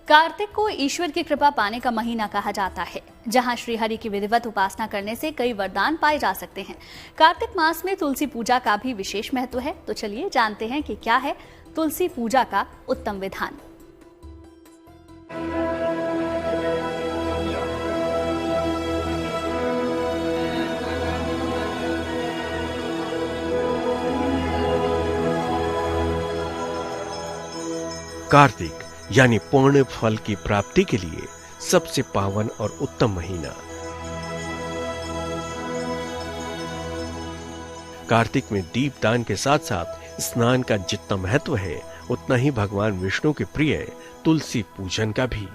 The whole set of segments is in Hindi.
कार्तिक को ईश्वर की कृपा पाने का महीना कहा जाता है, जहां श्रीहरि की विधिवत उपासना करने से कई वरदान पाए जा सकते हैं। कार्तिक मास में तुलसी पूजा का भी विशेष महत्व है, तो चलिए जानते हैं कि क्या है तुलसी पूजा का उत्तम विधान। कार्तिक यानी पुण्य फल की प्राप्ति के लिए सबसे पावन और उत्तम महीना। कार्तिक में दीपदान के साथ साथ स्नान का जितना महत्व है, उतना ही भगवान विष्णु के प्रिय तुलसी पूजन का भी।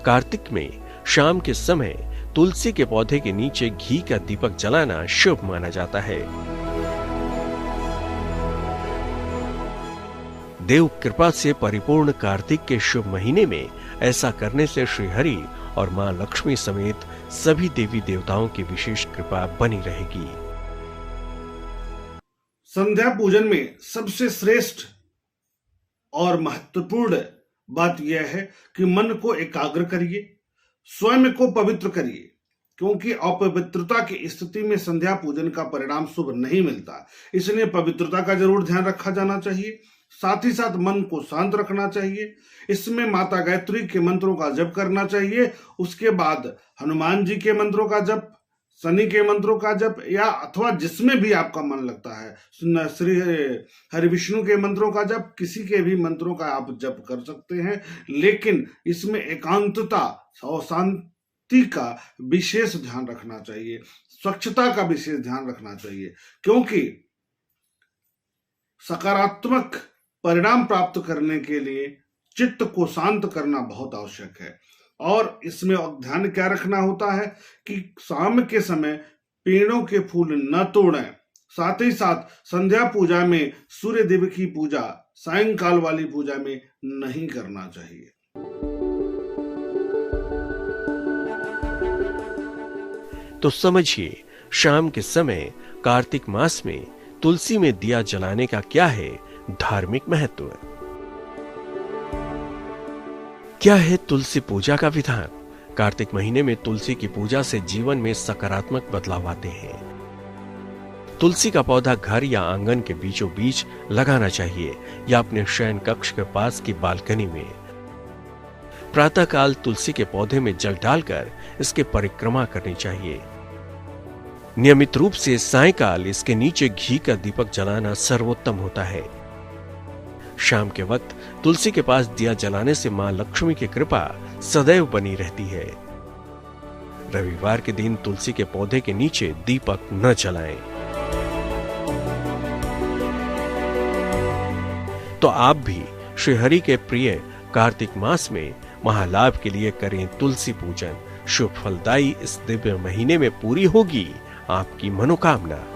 कार्तिक में शाम के समय तुलसी के पौधे के नीचे घी का दीपक जलाना शुभ माना जाता है। देव कृपा से परिपूर्ण कार्तिक के शुभ महीने में ऐसा करने से श्रीहरि और मां लक्ष्मी समेत सभी देवी देवताओं की विशेष कृपा बनी रहेगी। संध्या पूजन में सबसे श्रेष्ठ और महत्वपूर्ण बात यह है कि मन को एकाग्र करिए, स्वयं को पवित्र करिए, क्योंकि अपवित्रता की स्थिति में संध्या पूजन का परिणाम शुभ नहीं मिलता। इसलिए पवित्रता का जरूर ध्यान रखा जाना चाहिए। साथ ही साथ मन को शांत रखना चाहिए। इसमें माता गायत्री के मंत्रों का जप करना चाहिए। उसके बाद हनुमान जी के मंत्रों का जप, शनि के मंत्रों का जप, या अथवा जिसमें भी आपका मन लगता है, श्री हरि विष्णु के मंत्रों का जप, किसी के भी मंत्रों का आप जप कर सकते हैं। लेकिन इसमें एकांतता और शांति का विशेष ध्यान रखना चाहिए, स्वच्छता का विशेष ध्यान रखना चाहिए, क्योंकि सकारात्मक परिणाम प्राप्त करने के लिए चित्त को शांत करना बहुत आवश्यक है। और इसमें ध्यान क्या रखना होता है कि शाम के समय पेड़ों के फूल न तोड़ें। साथ ही साथ संध्या पूजा में सूर्य देव की पूजा सायंकाल वाली पूजा में नहीं करना चाहिए। तो समझिए, शाम के समय कार्तिक मास में तुलसी में दिया जलाने का क्या है धार्मिक महत्व। क्या है तुलसी पूजा का विधान। कार्तिक महीने में तुलसी की पूजा से जीवन में सकारात्मक बदलाव आते हैं। तुलसी का पौधा घर या आंगन के बीचों बीच लगाना चाहिए, या अपने शयन कक्ष के पास की बालकनी में। प्रातःकाल तुलसी के पौधे में जल डालकर इसके परिक्रमा करनी चाहिए। नियमित रूप से सायंकाल इसके नीचे घी का दीपक जलाना सर्वोत्तम होता है। शाम के वक्त तुलसी के पास दिया जलाने से मां लक्ष्मी की कृपा सदैव बनी रहती है। रविवार के दिन तुलसी के पौधे के नीचे दीपक न जलाएं। तो आप भी श्रीहरि के प्रिय कार्तिक मास में महालाभ के लिए करें तुलसी पूजन। शुभ फलदायी इस दिव्य महीने में पूरी होगी आपकी मनोकामना।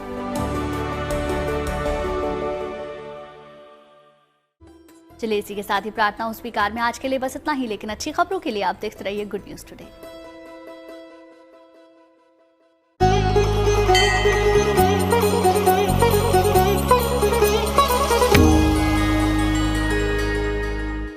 चलिए इसी के साथ ही प्रार्थना उस स्वीकार में आज के लिए बस इतना ही, लेकिन अच्छी खबरों के लिए आप देखते रहिए गुड न्यूज टुडे।